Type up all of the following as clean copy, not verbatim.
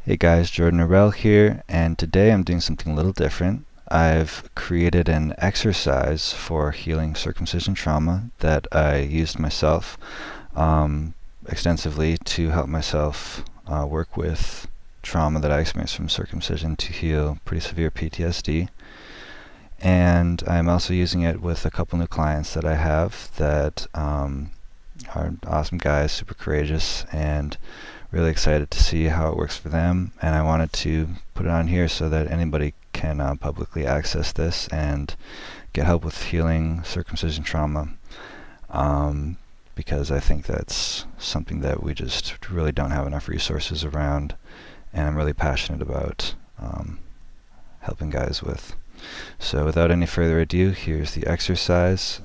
Hey guys, Jordan Arell here, and today I'm doing something a little different. I've created an exercise for healing circumcision trauma that I used myself extensively to help myself work with trauma that I experienced from circumcision to heal pretty severe PTSD. And I'm also using it with a couple new clients that I have that are awesome guys, super courageous, and really excited to see how it works for them. And I wanted to put it on here so that anybody can publicly access this and get help with healing circumcision trauma, because I think that's something that we just really don't have enough resources around, and I'm really passionate about helping guys with. So without any further ado, here's the exercise.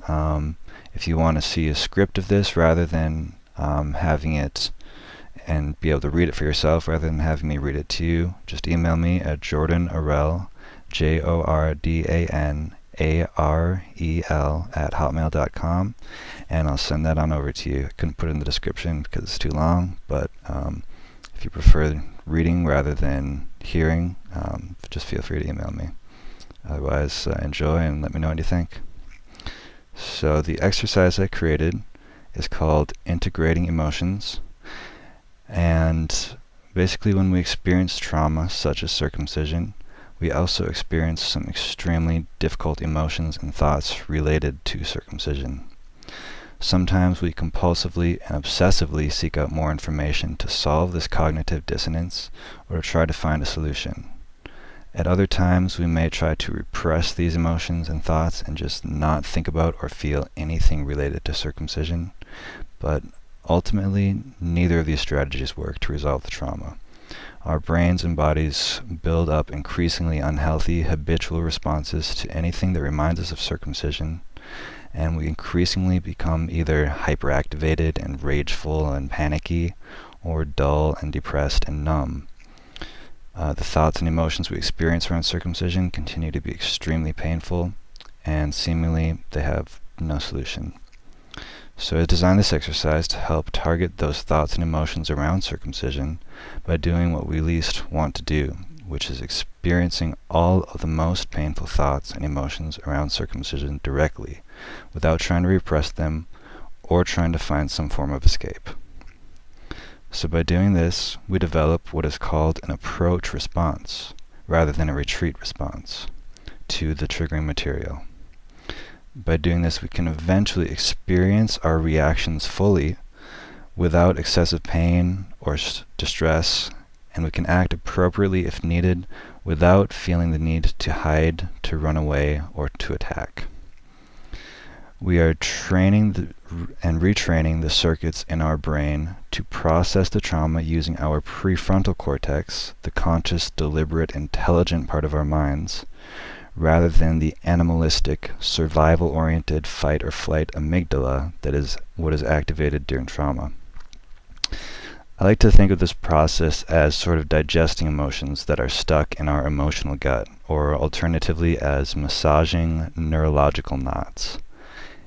If you want to see a script of this rather than having it and be able to read it for yourself rather than having me read it to you, just email me at jordanarel, JORDANAREL @hotmail.com, and I'll send that on over to you. I couldn't put it in the description because it's too long, but if you prefer reading rather than hearing, just feel free to email me. Otherwise, enjoy and let me know what you think. So the exercise I created is called Integrating Emotions. And basically when we experience trauma such as circumcision, we also experience some extremely difficult emotions and thoughts related to circumcision. Sometimes we compulsively and obsessively seek out more information to solve this cognitive dissonance or to try to find a solution. At other times, we may try to repress these emotions and thoughts and just not think about or feel anything related to circumcision, but ultimately, neither of these strategies work to resolve the trauma. Our brains and bodies build up increasingly unhealthy, habitual responses to anything that reminds us of circumcision, and we increasingly become either hyperactivated and rageful and panicky, or dull and depressed and numb. The thoughts and emotions we experience around circumcision continue to be extremely painful, and seemingly they have no solution. So I designed this exercise to help target those thoughts and emotions around circumcision by doing what we least want to do, which is experiencing all of the most painful thoughts and emotions around circumcision directly, without trying to repress them or trying to find some form of escape. So by doing this, we develop what is called an approach response, rather than a retreat response, to the triggering material. By doing this, we can eventually experience our reactions fully without excessive pain or distress, and we can act appropriately if needed without feeling the need to hide, to run away, or to attack. We are training and retraining the circuits in our brain to process the trauma using our prefrontal cortex, the conscious, deliberate, intelligent part of our minds, rather than the animalistic, survival-oriented fight or flight amygdala that is what is activated during trauma. I like to think of this process as sort of digesting emotions that are stuck in our emotional gut, or alternatively as massaging neurological knots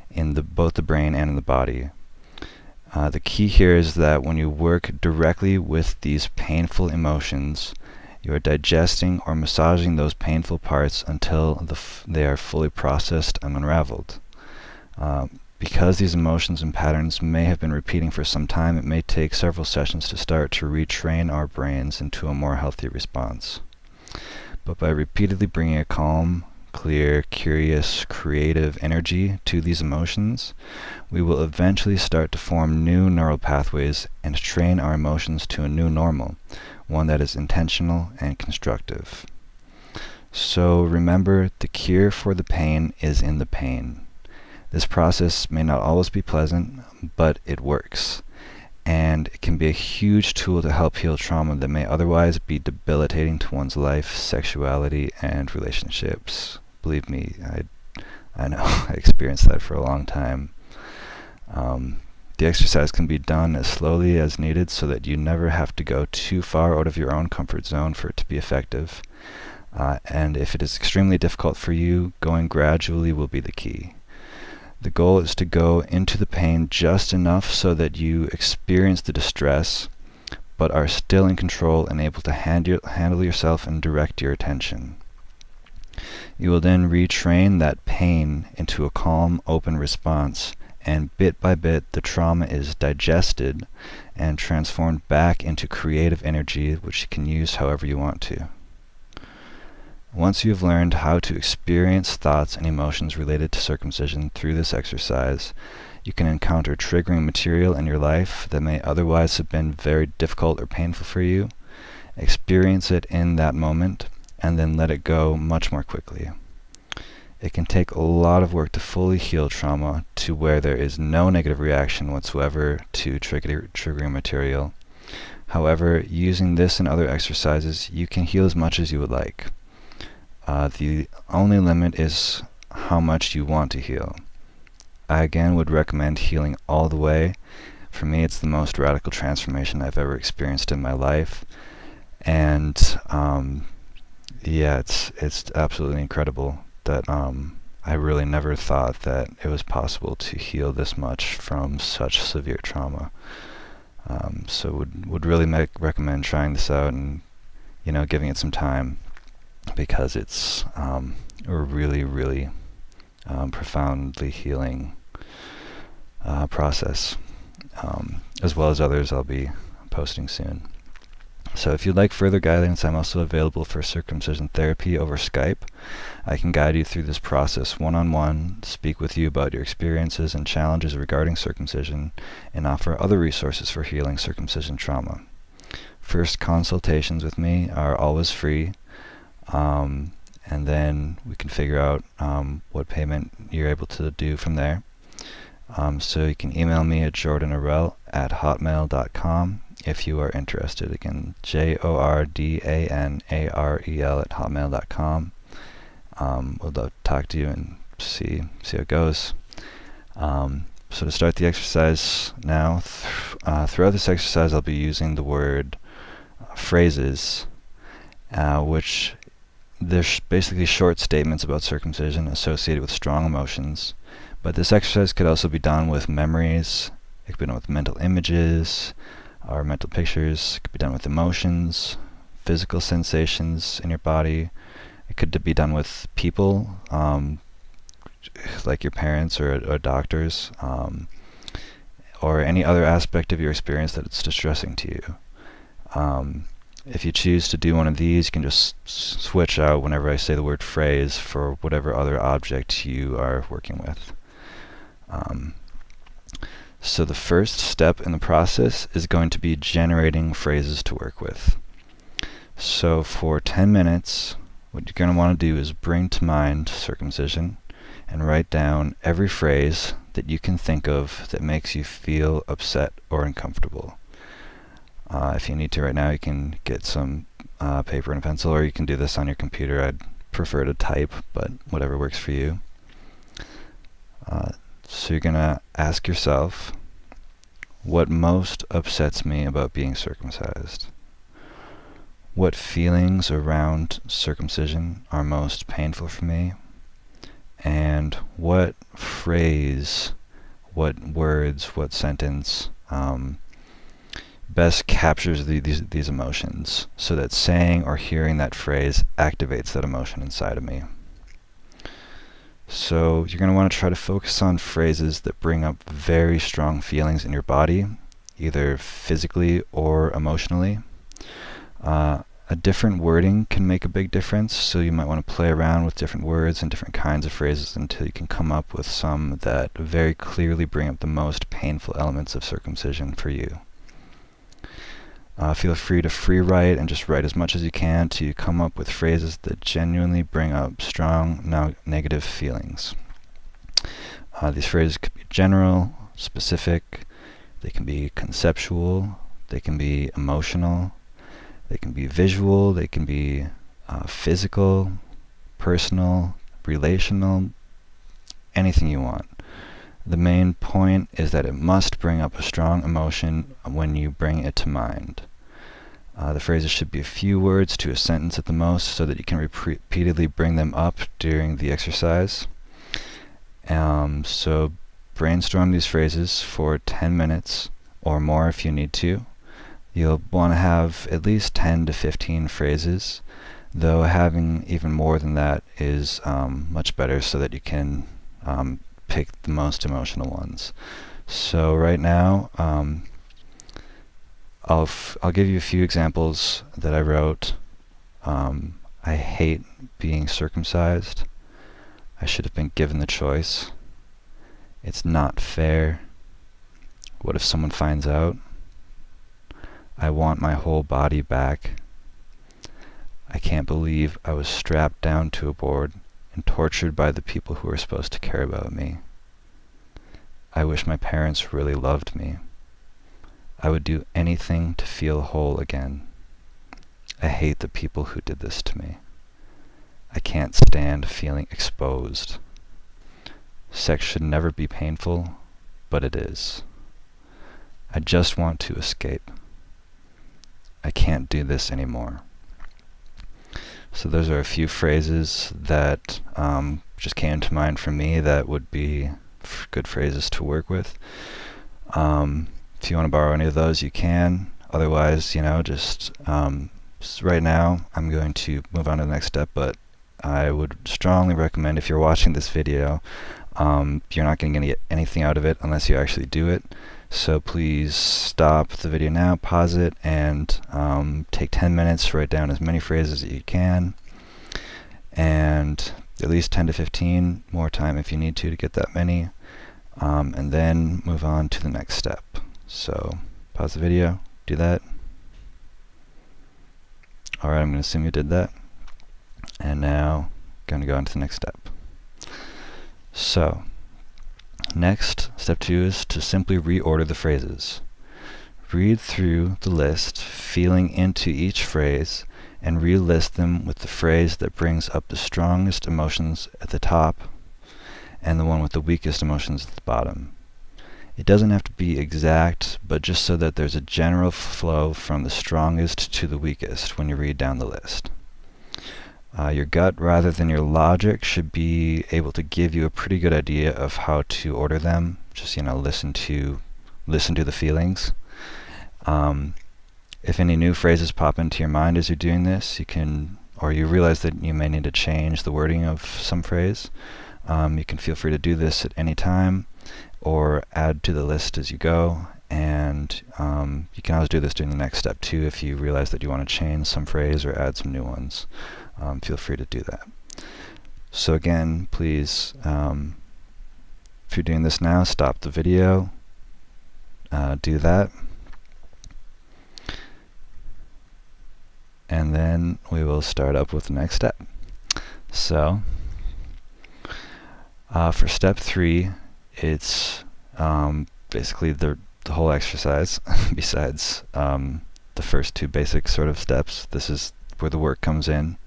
in both the brain and in the body. The key here is that when you work directly with these painful emotions, you are digesting or massaging those painful parts until they are fully processed and unraveled. Because these emotions and patterns may have been repeating for some time, it may take several sessions to start to retrain our brains into a more healthy response. But by repeatedly bringing a calm, clear, curious, creative energy to these emotions, we will eventually start to form new neural pathways and train our emotions to a new normal, one that is intentional and constructive. So remember, the cure for the pain is in the pain. This process may not always be pleasant, but it works. And it can be a huge tool to help heal trauma that may otherwise be debilitating to one's life, sexuality, and relationships. Believe me, I know I experienced that for a long time. The exercise can be done as slowly as needed so that you never have to go too far out of your own comfort zone for it to be effective. And if it is extremely difficult for you, going gradually will be the key. The goal is to go into the pain just enough so that you experience the distress, but are still in control and able to handle yourself and direct your attention. You will then retrain that pain into a calm, open response, and bit by bit the trauma is digested and transformed back into creative energy which you can use however you want to. Once you have learned how to experience thoughts and emotions related to circumcision through this exercise, you can encounter triggering material in your life that may otherwise have been very difficult or painful for you, experience it in that moment, and then let it go much more quickly. It can take a lot of work to fully heal trauma to where there is no negative reaction whatsoever to triggering material. However, using this and other exercises, you can heal as much as you would like. The only limit is how much you want to heal. I again would recommend healing all the way. For me, it's the most radical transformation I've ever experienced in my life. And it's absolutely incredible that I really never thought that it was possible to heal this much from such severe trauma. So would really recommend trying this out and giving it some time, because it's a really, really profoundly healing process, as well as others I'll be posting soon. So if you'd like further guidance, I'm also available for circumcision therapy over Skype. I can guide you through this process one-on-one, speak with you about your experiences and challenges regarding circumcision, and offer other resources for healing circumcision trauma. First consultations with me are always free, and then we can figure out what payment you're able to do from there. So you can email me at jordanarel@hotmail.com if you are interested. Again, jordanarel@hotmail.com. We'd love to talk to you and see how it goes. So to start the exercise now, throughout this exercise I'll be using the word phrases, which they're basically short statements about circumcision associated with strong emotions. But this exercise could also be done with memories, it could be done with mental images, or mental pictures. It could be done with emotions, physical sensations in your body. It could be done with people, like your parents or doctors, or any other aspect of your experience that it's distressing to you. If you choose to do one of these, you can just switch out whenever I say the word phrase for whatever other object you are working with. So the first step in the process is going to be generating phrases to work with. So for 10 minutes, what you're going to want to do is bring to mind circumcision and write down every phrase that you can think of that makes you feel upset or uncomfortable. If you need to right now, you can get some paper and a pencil, or you can do this on your computer. I'd prefer to type, but whatever works for you. So you're going to ask yourself, what most upsets me about being circumcised? What feelings around circumcision are most painful for me? And what phrase, what words, what sentence best captures these emotions, so that saying or hearing that phrase activates that emotion inside of me? So you're going to want to try to focus on phrases that bring up very strong feelings in your body, either physically or emotionally. A different wording can make a big difference, so you might want to play around with different words and different kinds of phrases until you can come up with some that very clearly bring up the most painful elements of circumcision for you. Feel free to free write and just write as much as you can to come up with phrases that genuinely bring up strong negative feelings. These phrases could be general, specific, they can be conceptual, they can be emotional, they can be visual, they can be physical, personal, relational, anything you want. The main point is that it must bring up a strong emotion when you bring it to mind. The phrases should be a few words to a sentence at the most, so that you can repeatedly bring them up during the exercise. So brainstorm these phrases for 10 minutes or more if you need to. You'll want to have at least 10 to 15 phrases, though having even more than that is much better so that you can pick the most emotional ones. So right now, I'll give you a few examples that I wrote. I hate being circumcised. I should have been given the choice. It's not fair. What if someone finds out? I want my whole body back. I can't believe I was strapped down to a board and tortured by the people who are supposed to care about me. I wish my parents really loved me. I would do anything to feel whole again. I hate the people who did this to me. I can't stand feeling exposed. Sex should never be painful, but it is. I just want to escape. I can't do this anymore. So those are a few phrases that just came to mind for me that would be good phrases to work with. If you want to borrow any of those, you can. Otherwise, just right now, I'm going to move on to the next step, but I would strongly recommend, if you're watching this video, you're not going to get anything out of it unless you actually do it. So please stop the video now, pause it, and take 10 minutes to write down as many phrases as you can, and at least 10 to 15, more time if you need to get that many, and then move on to the next step. So pause the video, do that. Alright, I'm going to assume you did that. And now, going to go on to the next step. So, next, step 2 is to simply reorder the phrases. Read through the list, feeling into each phrase, and relist them with the phrase that brings up the strongest emotions at the top and the one with the weakest emotions at the bottom. It doesn't have to be exact, but just so that there's a general flow from the strongest to the weakest when you read down the list. Your gut, rather than your logic, should be able to give you a pretty good idea of how to order them. Just listen to the feelings. If any new phrases pop into your mind as you're doing this, or you realize that you may need to change the wording of some phrase, you can feel free to do this at any time, or add to the list as you go. And you can always do this during the next step too if you realize that you want to change some phrase or add some new ones. Feel free to do that. So again, please, if you're doing this now, stop the video, do that, and then we will start up with the next step. So for step 3, it's basically the whole exercise besides the first 2 basic sort of steps. This is where the work comes in.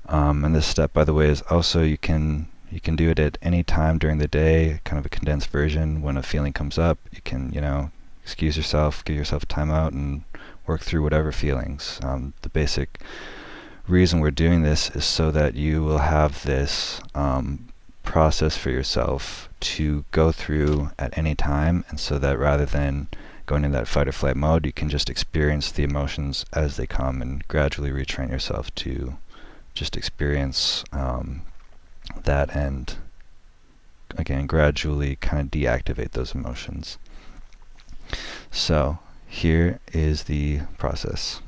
And this step, by the way, is also you can do it at any time during the day, kind of a condensed version. When a feeling comes up, you can excuse yourself, give yourself a timeout, and work through whatever feelings. The basic reason we're doing this is so that you will have this process for yourself to go through at any time, and so that rather than going in that fight or flight mode, you can just experience the emotions as they come and gradually retrain yourself to just experience that, and again gradually kind of deactivate those emotions. So here is the process.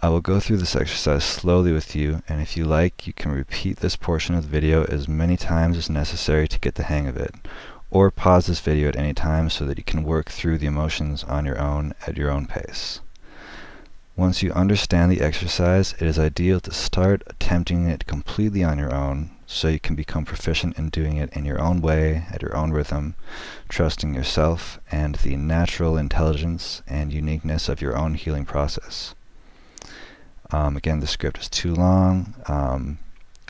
I will go through this exercise slowly with you, and if you like, you can repeat this portion of the video as many times as necessary to get the hang of it, or pause this video at any time so that you can work through the emotions on your own at your own pace. Once you understand the exercise, it is ideal to start attempting it completely on your own, so you can become proficient in doing it in your own way, at your own rhythm, trusting yourself and the natural intelligence and uniqueness of your own healing process. Again, the script is too long,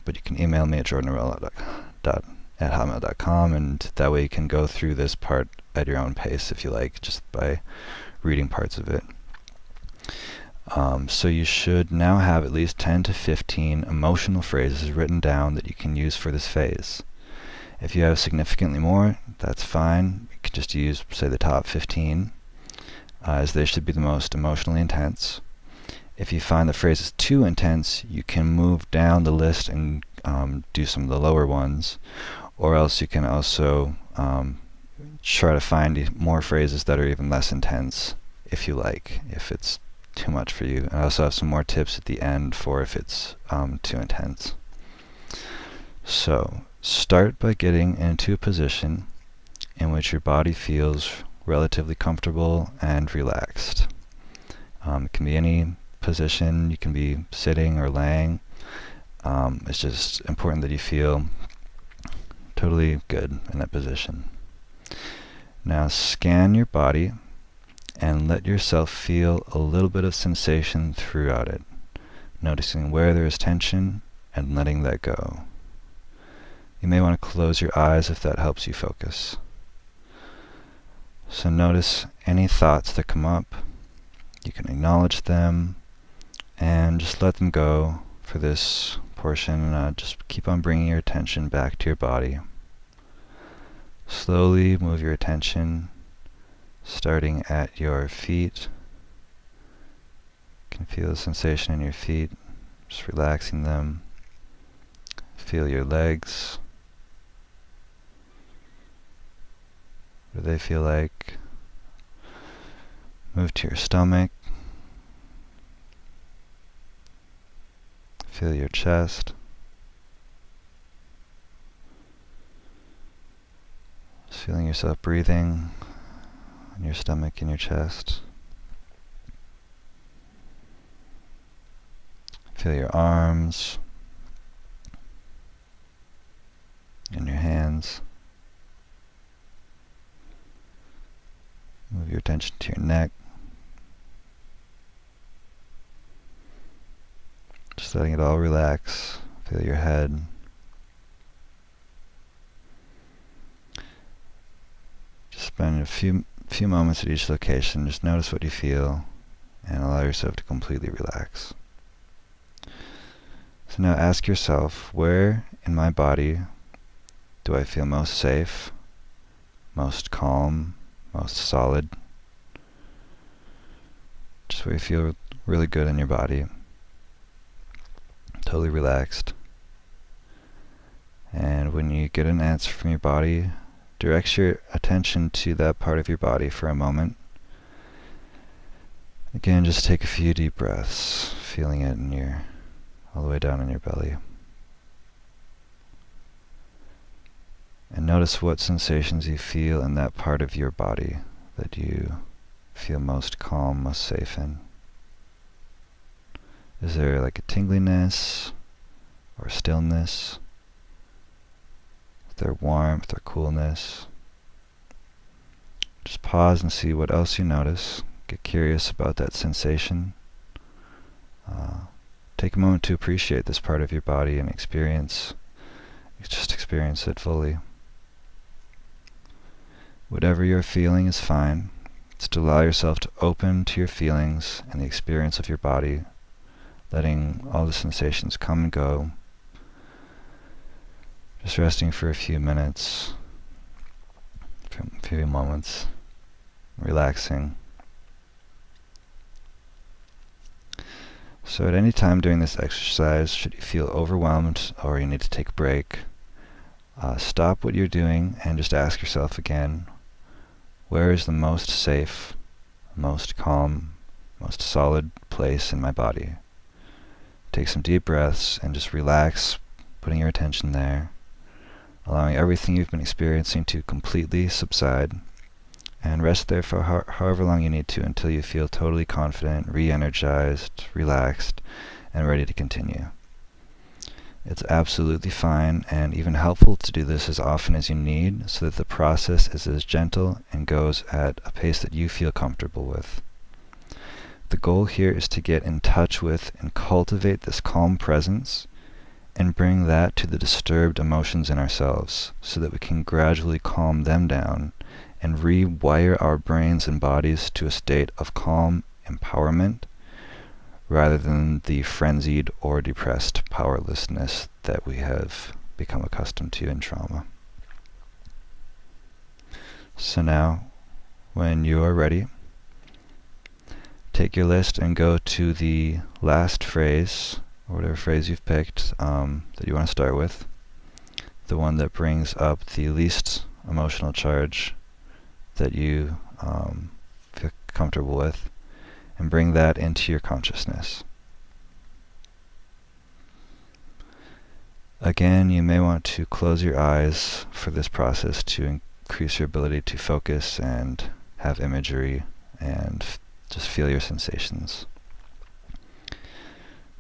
but you can email me at jordanarella@hotmail.com, and that way you can go through this part at your own pace if you like, just by reading parts of it. So you should now have at least 10 to 15 emotional phrases written down that you can use for this phase. If you have significantly more, that's fine. You can just use, say, the top 15. as they should be the most emotionally intense. If you find the phrase is too intense, you can move down the list and do some of the lower ones, or else you can also try to find more phrases that are even less intense if you like, if it's too much for you. And I also have some more tips at the end for if it's too intense. So start by getting into a position in which your body feels relatively comfortable and relaxed. It can be any position. You can be sitting or laying. It's just important that you feel totally good in that position. Now scan your body and let yourself feel a little bit of sensation throughout it, noticing where there is tension and letting that go. You may want to close your eyes if that helps you focus. So notice any thoughts that come up. You can acknowledge them and just let them go for this portion. Just keep on bringing your attention back to your body. Slowly move your attention, starting at your feet. You can feel the sensation in your feet, just relaxing them. Feel your legs. What do they feel like? Move to your stomach. Feel your chest. Just feeling yourself breathing in your stomach and your chest. Feel your arms and your hands. Move your attention to your neck. Just letting it all relax. Feel your head. Just spend a few moments at each location. Just notice what you feel and allow yourself to completely relax. So now ask yourself, where in my body do I feel most safe, most calm, most solid? Just where you feel really good in your body. Totally relaxed. And when you get an answer from your body, direct your attention to that part of your body for a moment. Again, just take a few deep breaths, feeling it all the way down in your belly. And notice what sensations you feel in that part of your body that you feel most calm, most safe in. Is there like a tingliness or stillness? Is there warmth or coolness? Just pause and see what else you notice. Get curious about that sensation. Take a moment to appreciate this part of your body and experience it fully. Whatever you're feeling is fine. Just allow yourself to open to your feelings and the experience of your body, letting all the sensations come and go. Just resting for a few minutes, a few moments, relaxing. So at any time during this exercise, should you feel overwhelmed or you need to take a break, stop what you're doing and just ask yourself again, where is the most safe, most calm, most solid place in my body? Take some deep breaths and just relax, putting your attention there, allowing everything you've been experiencing to completely subside, and rest there for however long you need to until you feel totally confident, re-energized, relaxed, and ready to continue. It's absolutely fine and even helpful to do this as often as you need so that the process is as gentle and goes at a pace that you feel comfortable with. The goal here is to get in touch with and cultivate this calm presence and bring that to the disturbed emotions in ourselves so that we can gradually calm them down and rewire our brains and bodies to a state of calm empowerment rather than the frenzied or depressed powerlessness that we have become accustomed to in trauma. So now, when you are ready, take your list and go to the last phrase, or whatever phrase you've picked that you want to start with, the one that brings up the least emotional charge that you feel comfortable with, and bring that into your consciousness. Again, you may want to close your eyes for this process to increase your ability to focus and have imagery and just feel your sensations.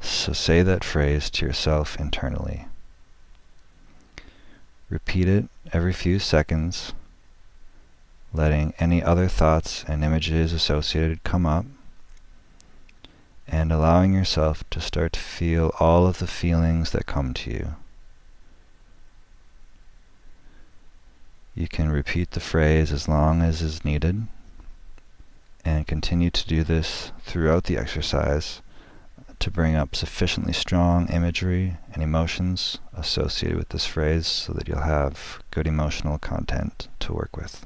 So say that phrase to yourself internally. Repeat it every few seconds, letting any other thoughts and images associated come up, and allowing yourself to start to feel all of the feelings that come to you. You can repeat the phrase as long as is needed, and continue to do this throughout the exercise to bring up sufficiently strong imagery and emotions associated with this phrase so that you'll have good emotional content to work with.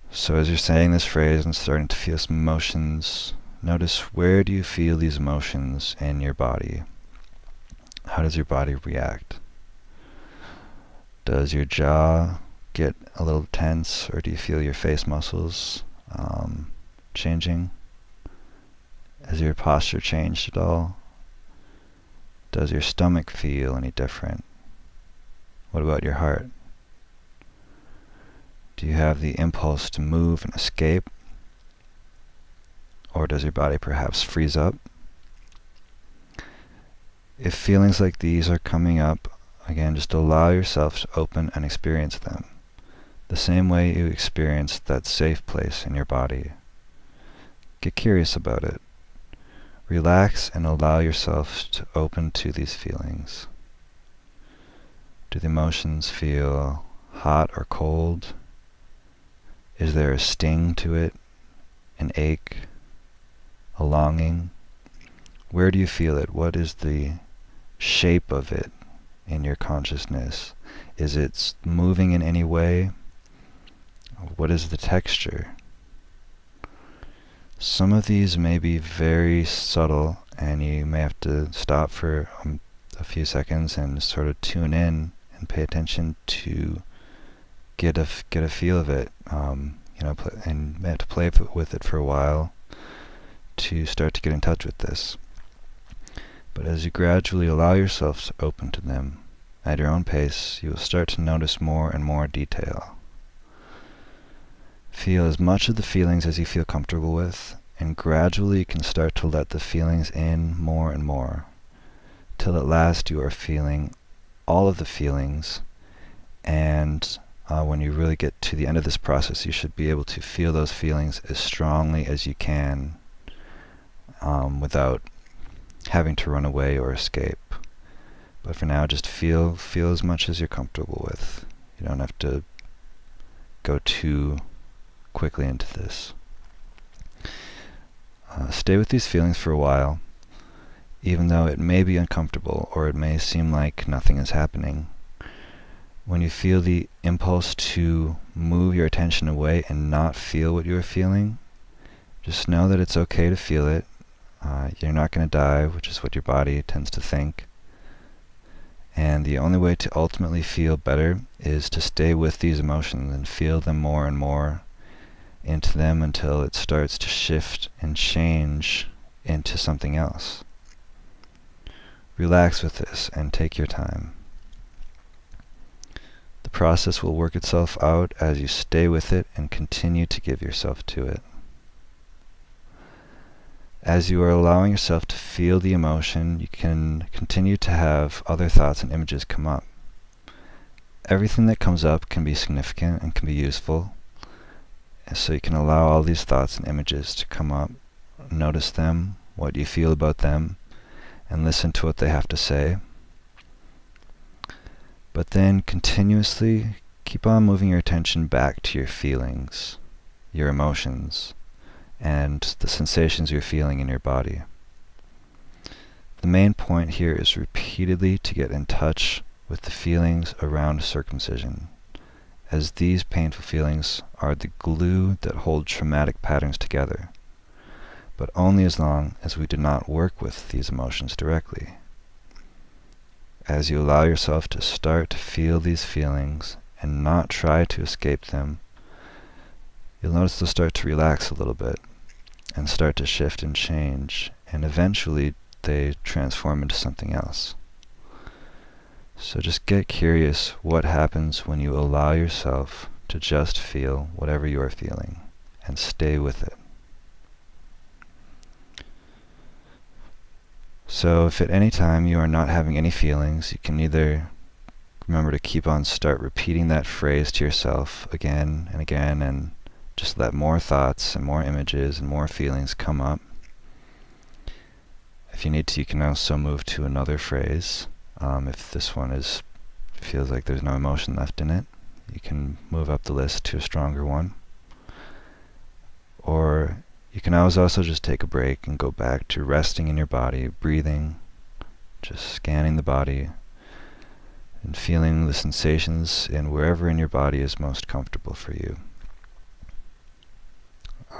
So as you're saying this phrase and starting to feel some emotions, notice, where do you feel these emotions in your body? How does your body react? Does your jaw get a little tense, or do you feel your face muscles changing? Has your posture changed at all? Does your stomach feel any different? What about your heart? Do you have the impulse to move and escape? Or does your body perhaps freeze up? If feelings like these are coming up, again, just allow yourself to open and experience them, the same way you experience that safe place in your body. Get curious about it. Relax and allow yourself to open to these feelings. Do the emotions feel hot or cold? Is there a sting to it, an ache, a longing? Where do you feel it? What is the shape of it in your consciousness? Is it moving in any way? What is the texture? Some of these may be very subtle, and you may have to stop for a few seconds and sort of tune in and pay attention to get a feel of it. And you may have to play with it for a while to start to get in touch with this. But as you gradually allow yourself to open to them at your own pace, you will start to notice more and more detail. Feel as much of the feelings as you feel comfortable with, and gradually you can start to let the feelings in more and more, till at last you are feeling all of the feelings, and when you really get to the end of this process, you should be able to feel those feelings as strongly as you can without having to run away or escape. But for now, just feel as much as you're comfortable with. You don't have to go too quickly into this. Stay with these feelings for a while, even though it may be uncomfortable or it may seem like nothing is happening. When you feel the impulse to move your attention away and not feel what you are feeling, just know that it's okay to feel it. You're not going to die, which is what your body tends to think. And the only way to ultimately feel better is to stay with these emotions and feel them more and more into them until it starts to shift and change into something else. Relax with this and take your time. The process will work itself out as you stay with it and continue to give yourself to it. As you are allowing yourself to feel the emotion, you can continue to have other thoughts and images come up. Everything that comes up can be significant and can be useful. So you can allow all these thoughts and images to come up, notice them, what you feel about them, and listen to what they have to say. But then continuously keep on moving your attention back to your feelings, your emotions, and the sensations you're feeling in your body. The main point here is repeatedly to get in touch with the feelings around circumcision as these painful feelings are the glue that hold traumatic patterns together, but only as long as we do not work with these emotions directly. As you allow yourself to start to feel these feelings and not try to escape them, you'll notice they'll start to relax a little bit and start to shift and change, and eventually they transform into something else. So just get curious what happens when you allow yourself to just feel whatever you are feeling and stay with it. So if at any time you are not having any feelings, you can either remember to start repeating that phrase to yourself again and again, and just let more thoughts and more images and more feelings come up. If you need to, you can also move to another phrase. If this one feels like there's no emotion left in it, you can move up the list to a stronger one. Or you can always also just take a break and go back to resting in your body, breathing, just scanning the body, and feeling the sensations in wherever in your body is most comfortable for you.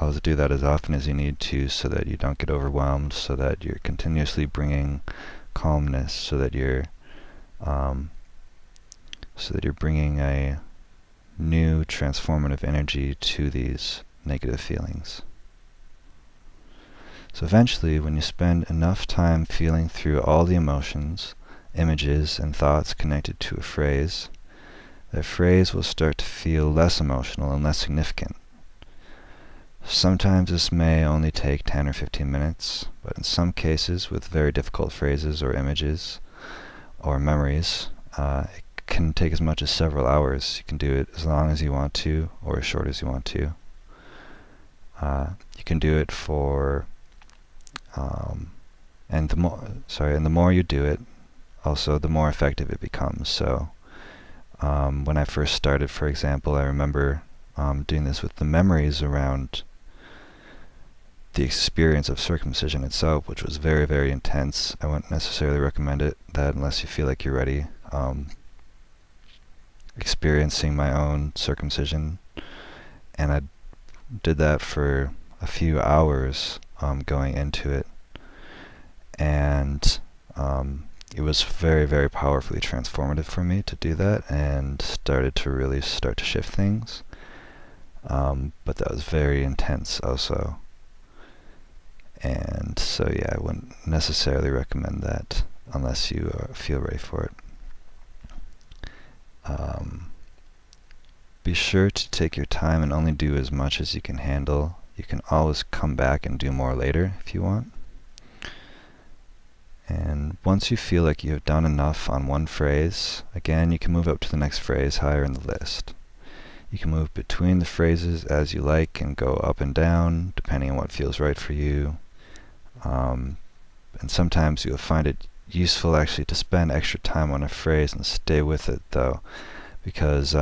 Always do that as often as you need to, so that you don't get overwhelmed, so that you're continuously bringing calmness, so that you're bringing a new transformative energy to these negative feelings. So eventually, when you spend enough time feeling through all the emotions, images, and thoughts connected to a phrase, that phrase will start to feel less emotional and less significant. Sometimes this may only take 10 or 15 minutes, but in some cases, with very difficult phrases or images or memories, it can take as much as several hours. You can do it as long as you want to, or as short as you want to. You can do it for, and the more you do it, also the more effective it becomes. So when I first started, for example, I remember doing this with the memories around the experience of circumcision itself, which was very, very intense. I wouldn't necessarily recommend that unless you feel like you're ready. Experiencing my own circumcision, and I did that for a few hours going into it, and it was very, very powerfully transformative for me to do that, and started to shift things. But that was very intense also. And so yeah, I wouldn't necessarily recommend that unless you feel ready for it. Be sure to take your time and only do as much as you can handle. You can always come back and do more later if you want. And once you feel like you have done enough on one phrase, again, you can move up to the next phrase higher in the list. You can move between the phrases as you like and go up and down depending on what feels right for you. And sometimes you'll find it useful actually to spend extra time on a phrase and stay with it, though, because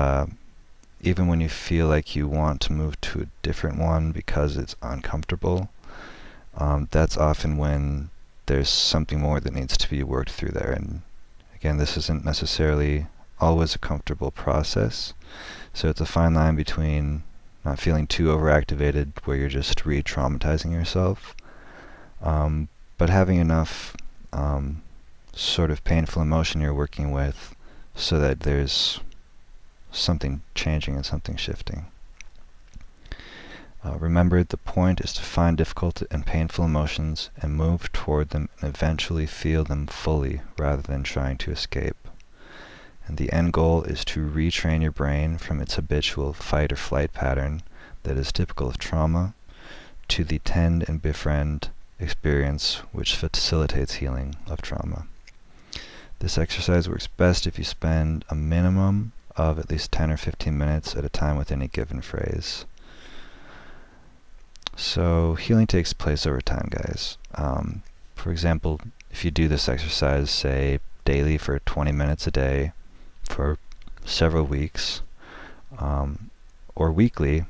even when you feel like you want to move to a different one because it's uncomfortable, that's often when there's something more that needs to be worked through there. And again, this isn't necessarily always a comfortable process, so it's a fine line between not feeling too overactivated where you're just re-traumatizing yourself, but having enough sort of painful emotion you're working with so that there's something changing and something shifting. Remember, the point is to find difficult and painful emotions and move toward them and eventually feel them fully rather than trying to escape. And the end goal is to retrain your brain from its habitual fight or flight pattern that is typical of trauma to the tend and befriend experience which facilitates healing of trauma. This exercise works best if you spend a minimum of at least 10 or 15 minutes at a time with any given phrase. So healing takes place over time, guys. For example, if you do this exercise, say, daily for 20 minutes a day for several weeks, or weekly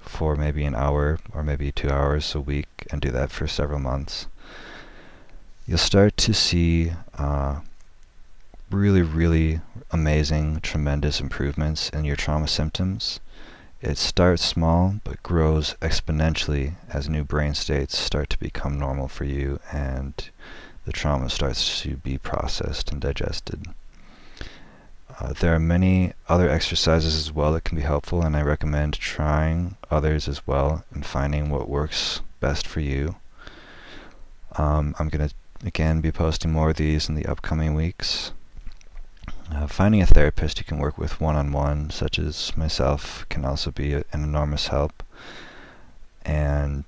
for maybe an hour or maybe 2 hours a week, and do that for several months, you'll start to see really, really amazing, tremendous improvements in your trauma symptoms. It starts small but grows exponentially as new brain states start to become normal for you and the trauma starts to be processed and digested. There are many other exercises as well that can be helpful, and I recommend trying others as well and finding what works best for you. I'm going to again be posting more of these in the upcoming weeks. Finding a therapist you can work with one-on-one, such as myself, can also be an enormous help. And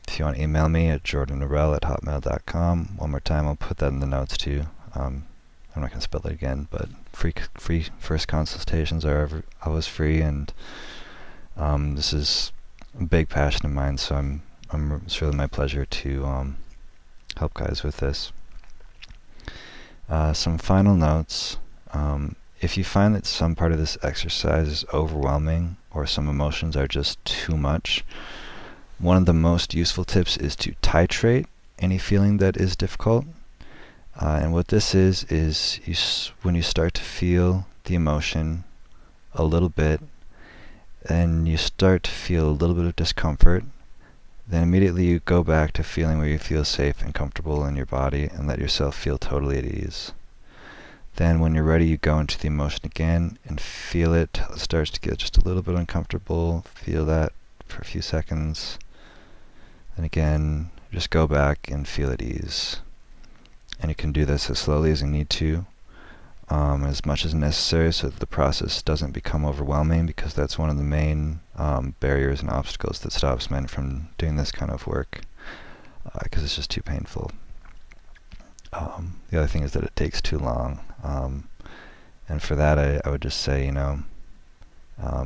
if you want to email me at jordanarell@hotmail.com. One more time, I'll put that in the notes too. I'm not going to spell it again, but free first consultations are always free, and this is a big passion of mine, so it's really my pleasure to help guys with this. Some final notes. If you find that some part of this exercise is overwhelming or some emotions are just too much, one of the most useful tips is to titrate any feeling that is difficult. And what this is when you start to feel the emotion a little bit, and you start to feel a little bit of discomfort, then immediately you go back to feeling where you feel safe and comfortable in your body and let yourself feel totally at ease. Then when you're ready, you go into the emotion again and feel it till it starts to get just a little bit uncomfortable. Feel that for a few seconds. Then again, just go back and feel at ease. And you can do this as slowly as you need to, as much as necessary, so that the process doesn't become overwhelming, because that's one of the main barriers and obstacles that stops men from doing this kind of work, because it's just too painful. The other thing is that it takes too long, and for that I would just say,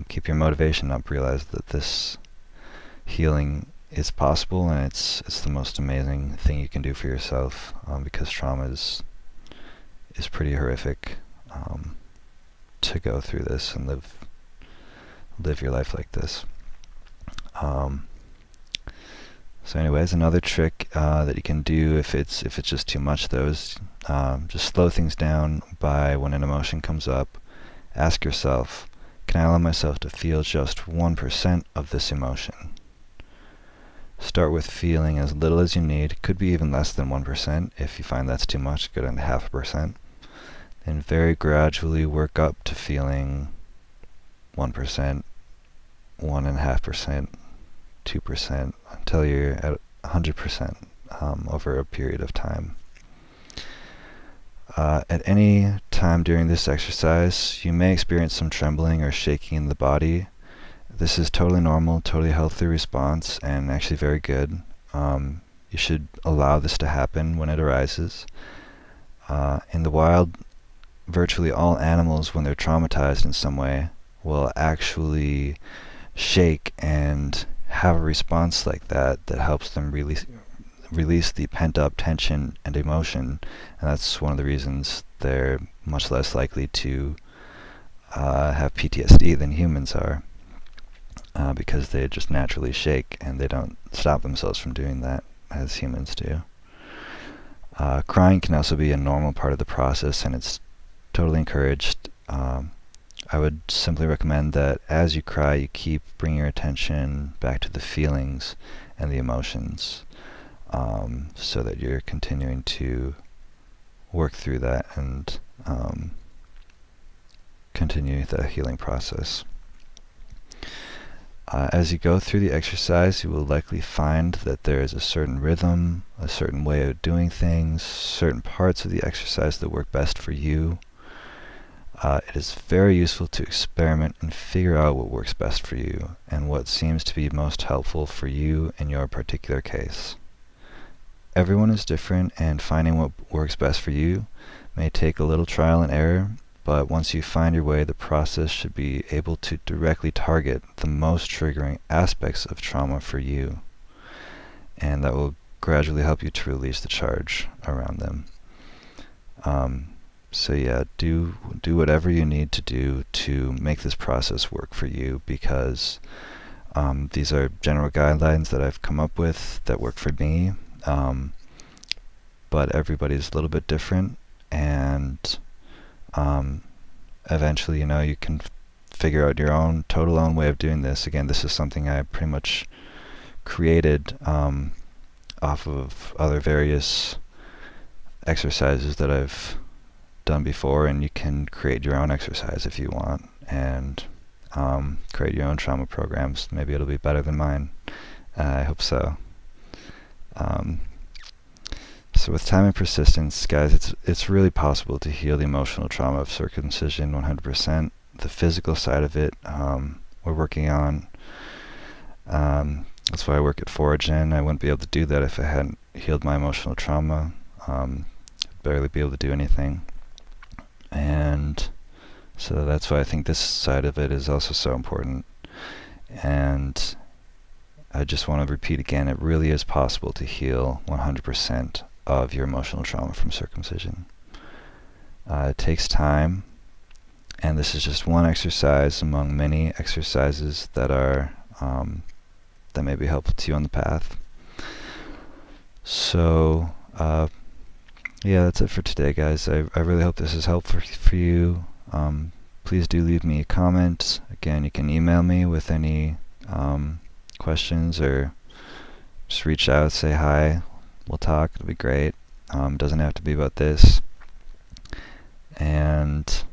keep your motivation up. Realize that this healing is possible, and it's the most amazing thing you can do for yourself, because trauma is pretty horrific. To go through this and live your life like this. So anyways, another trick that you can do if it's just too much, though, is just slow things down by, when an emotion comes up, ask yourself, can I allow myself to feel just 1% of this emotion? Start with feeling as little as you need. Could be even less than 1%. If you find that's too much, go down to 0.5%. And very gradually work up to feeling 1%, 1.5%, 2%, until you're at 100% over a period of time. At any time during this exercise, you may experience some trembling or shaking in the body. This is totally normal, totally healthy response, and actually very good. You should allow this to happen when it arises. In the wild, virtually all animals, when they're traumatized in some way, will actually shake and have a response like that helps them release the pent-up tension and emotion, and that's one of the reasons they're much less likely to have PTSD than humans are, because they just naturally shake and they don't stop themselves from doing that as humans do. Crying can also be a normal part of the process, and it's totally encouraged. I would simply recommend that as you cry, you keep bringing your attention back to the feelings and the emotions, so that you're continuing to work through that and continue the healing process. As you go through the exercise, you will likely find that there is a certain rhythm, a certain way of doing things, certain parts of the exercise that work best for you. It is very useful to experiment and figure out what works best for you and what seems to be most helpful for you in your particular case. Everyone is different, and finding what works best for you may take a little trial and error, but once you find your way, the process should be able to directly target the most triggering aspects of trauma for you, and that will gradually help you to release the charge around them. So yeah, do whatever you need to do to make this process work for you, because these are general guidelines that I've come up with that work for me, but everybody's a little bit different, and eventually, you can figure out your own total own way of doing this. Again, this is something I pretty much created off of other various exercises that I've done before, and you can create your own exercise if you want, and create your own trauma programs. Maybe it'll be better than mine. I hope so. So with time and persistence, guys, it's really possible to heal the emotional trauma of circumcision 100%. The physical side of it, we're working on. That's why I work at Foragin. I wouldn't be able to do that if I hadn't healed my emotional trauma. I'd barely be able to do anything. And so that's why I think this side of it is also so important. And I just want to repeat again, it really is possible to heal 100% of your emotional trauma from circumcision. It takes time, and this is just one exercise among many exercises that are that may be helpful to you on the path. So yeah, that's it for today, guys. I really hope this is helpful for you. Please do leave me a comment. Again, you can email me with any questions, or just reach out, say hi, we'll talk. It'll be great. It doesn't have to be about this. And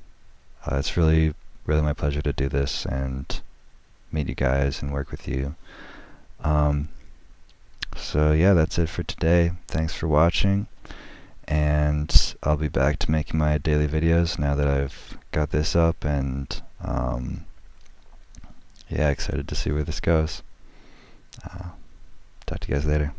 it's really my pleasure to do this and meet you guys and work with you. So yeah, that's it for today. Thanks for watching, and I'll be back to making my daily videos now that I've got this up, and yeah, excited to see where this goes. Talk to you guys later.